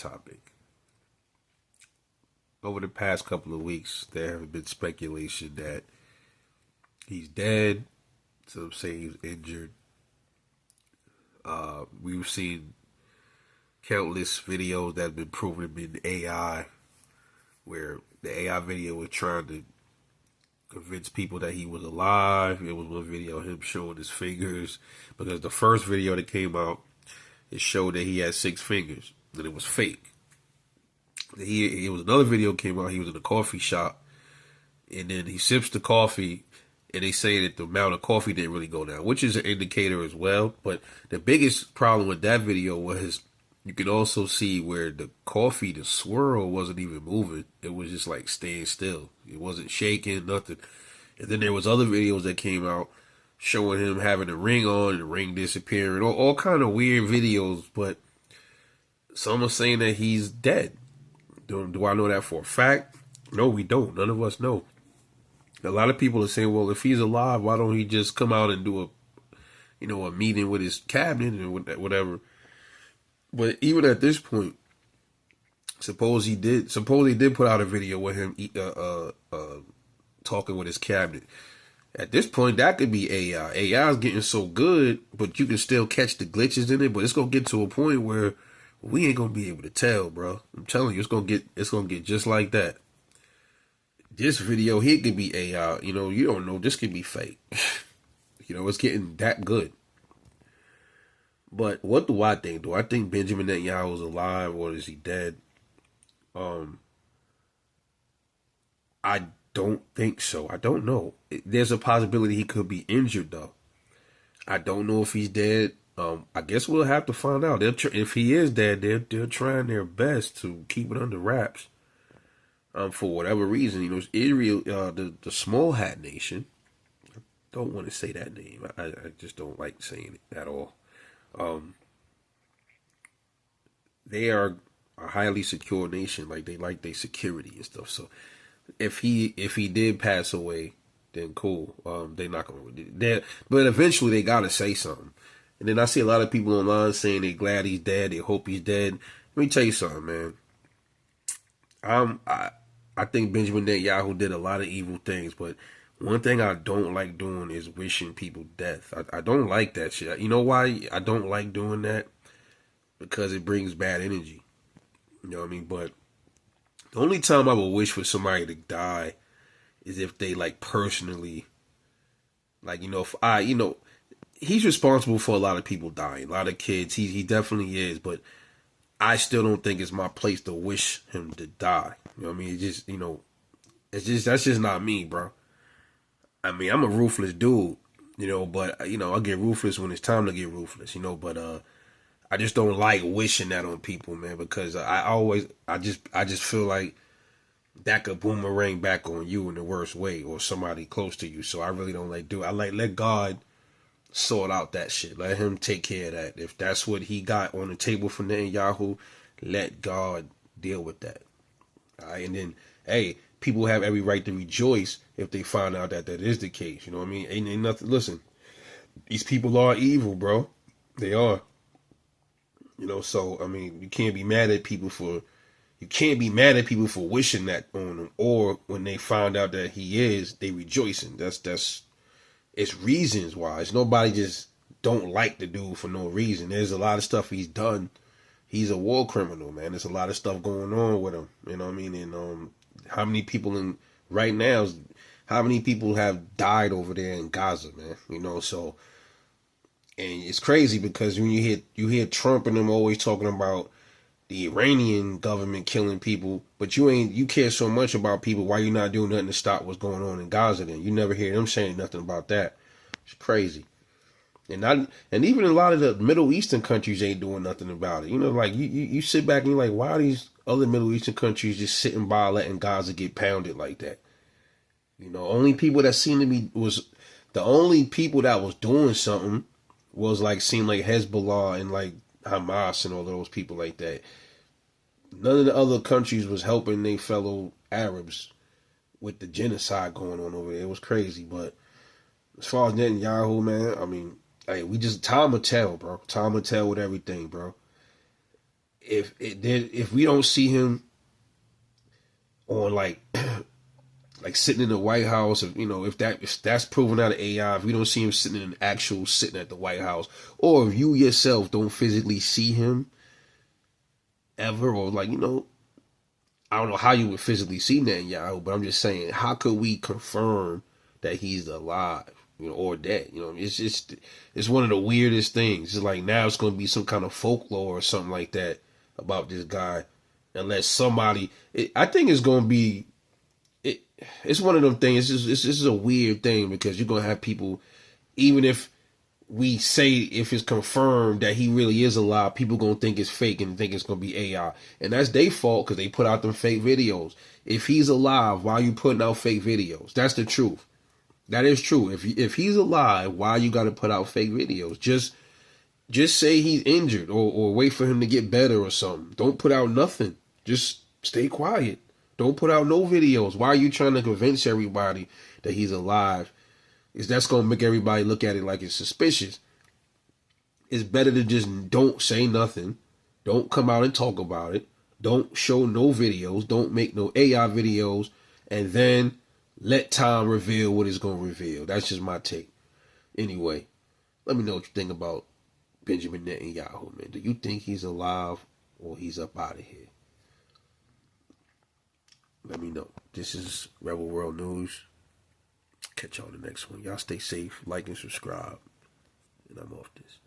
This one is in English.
topic. Over the past couple of weeks, there have been speculation that he's dead. Some say he's injured. We've seen countless videos that have been proven to be AI, where the AI video was trying to convince people that he was alive. It was one video of him showing his fingers, because the first video that came out, it showed that he had 6 fingers, and it was fake. It was another video came out. He was in a coffee shop, and then he sips the coffee, and they say that the amount of coffee didn't really go down, which is an indicator as well. But the biggest problem with that video was you could also see where the coffee, the swirl, wasn't even moving. It was just like staying still. It wasn't shaking, nothing. And then there was other videos that came out showing him having a ring on and the ring disappearing, all kind of weird videos. But some are saying that he's dead. Do I know that for a fact? No, we don't. None of us know. A lot of people are saying, well, if he's alive, why don't he just come out and do a meeting with his cabinet and whatever. But even at this point, suppose he did put out a video with him talking with his cabinet. At this point, that could be AI. AI is getting so good, but you can still catch the glitches in it. But it's gonna get to a point where we ain't gonna be able to tell, bro. I'm telling you, it's gonna get just like that. This video here could be AI. You don't know. This could be fake. It's getting that good. But what do I think? Do I think Benjamin Netanyahu is alive, or is he dead? I don't think so. I don't know. There's a possibility he could be injured, though. I don't know if he's dead. I guess we'll have to find out. If he is dead, they're trying their best to keep it under wraps. For whatever reason, Israel, the small hat nation. I don't want to say that name. I just don't like saying it at all. They are a highly secure nation. They like their security and stuff. So if he did pass away, then cool. They're not gonna. But eventually they gotta say something. And then I see a lot of people online saying they're glad he's dead. They hope he's dead. Let me tell you something, man. I think Benjamin Netanyahu did a lot of evil things, but one thing I don't like doing is wishing people death. I don't like that shit. You know why I don't like doing that? Because it brings bad energy. You know what I mean? But the only time I would wish for somebody to die is if they personally, he's responsible for a lot of people dying, a lot of kids. He definitely is, but I still don't think it's my place to wish him to die. You know what I mean? That's just not me, bro. I mean, I'm a ruthless dude, but I get ruthless when it's time to get ruthless, but I just don't like wishing that on people, man, because I just feel like that could boomerang back on you in the worst way, or somebody close to you. So I really don't I let God sort out that shit. Let him take care of that. If that's what he got on the table for Netanyahu, let God deal with that. All right, and then, hey, people have every right to rejoice if they find out that is the case. You know what I mean? Ain't nothing. Listen, these people are evil, bro. They are. So I mean, you can't be mad at people for wishing that on them, or when they find out that he is, they rejoicing. That's it's reasons why. It's nobody just don't like the dude for no reason. There's a lot of stuff he's done. He's a war criminal, man. There's a lot of stuff going on with him. You know what I mean? And how many people how many people have died over there in Gaza, man? So, and it's crazy because when you hear Trump and them always talking about the Iranian government killing people, but you care so much about people. Why you not doing nothing to stop what's going on in Gaza? Then you never hear them saying nothing about that. It's crazy. And even a lot of the Middle Eastern countries ain't doing nothing about it. You sit back and you're like, why are these other Middle Eastern countries just sitting by letting Gaza get pounded like that? Only people that seemed to be the only people that was doing something was seemed like Hezbollah and Hamas and all those people like that. None of the other countries was helping their fellow Arabs with the genocide going on over there. It was crazy. But as far as Netanyahu, man, I mean, hey, time will tell, bro. Time will tell with everything, bro. if we don't see him on like sitting in the White House, if that's proven out of AI, if we don't see him sitting at the White House, or if you yourself don't physically see him ever, or I don't know how you would physically see Netanyahu, but I'm just saying, how could we confirm that he's alive, or dead? It's one of the weirdest things. It's like now it's going to be some kind of folklore or something like that about this guy, unless somebody. I think it's going to be. It's one of them things. This is a weird thing because you're going to have people, even if we say if it's confirmed that he really is alive, people gonna think it's fake and think it's gonna be AI, and that's their fault because they put out them fake videos. If he's alive, why are you putting out fake videos? That's the truth. That is true. If he's alive, why you got to put out fake videos? Just say he's injured or wait for him to get better or something. Don't put out nothing. Just stay quiet. Don't put out no videos. Why are you trying to convince everybody that he's alive? Is that's going to make everybody look at it like it's suspicious. It's better to just don't say nothing. Don't come out and talk about it. Don't show no videos. Don't make no AI videos. And then let time reveal what it's going to reveal. That's just my take. Anyway, let me know what you think about Benjamin Netanyahu, man. Do you think he's alive or he's up out of here? Let me know. This is Rebel World News. Catch y'all in the next one. Y'all stay safe, like and subscribe. And I'm off this.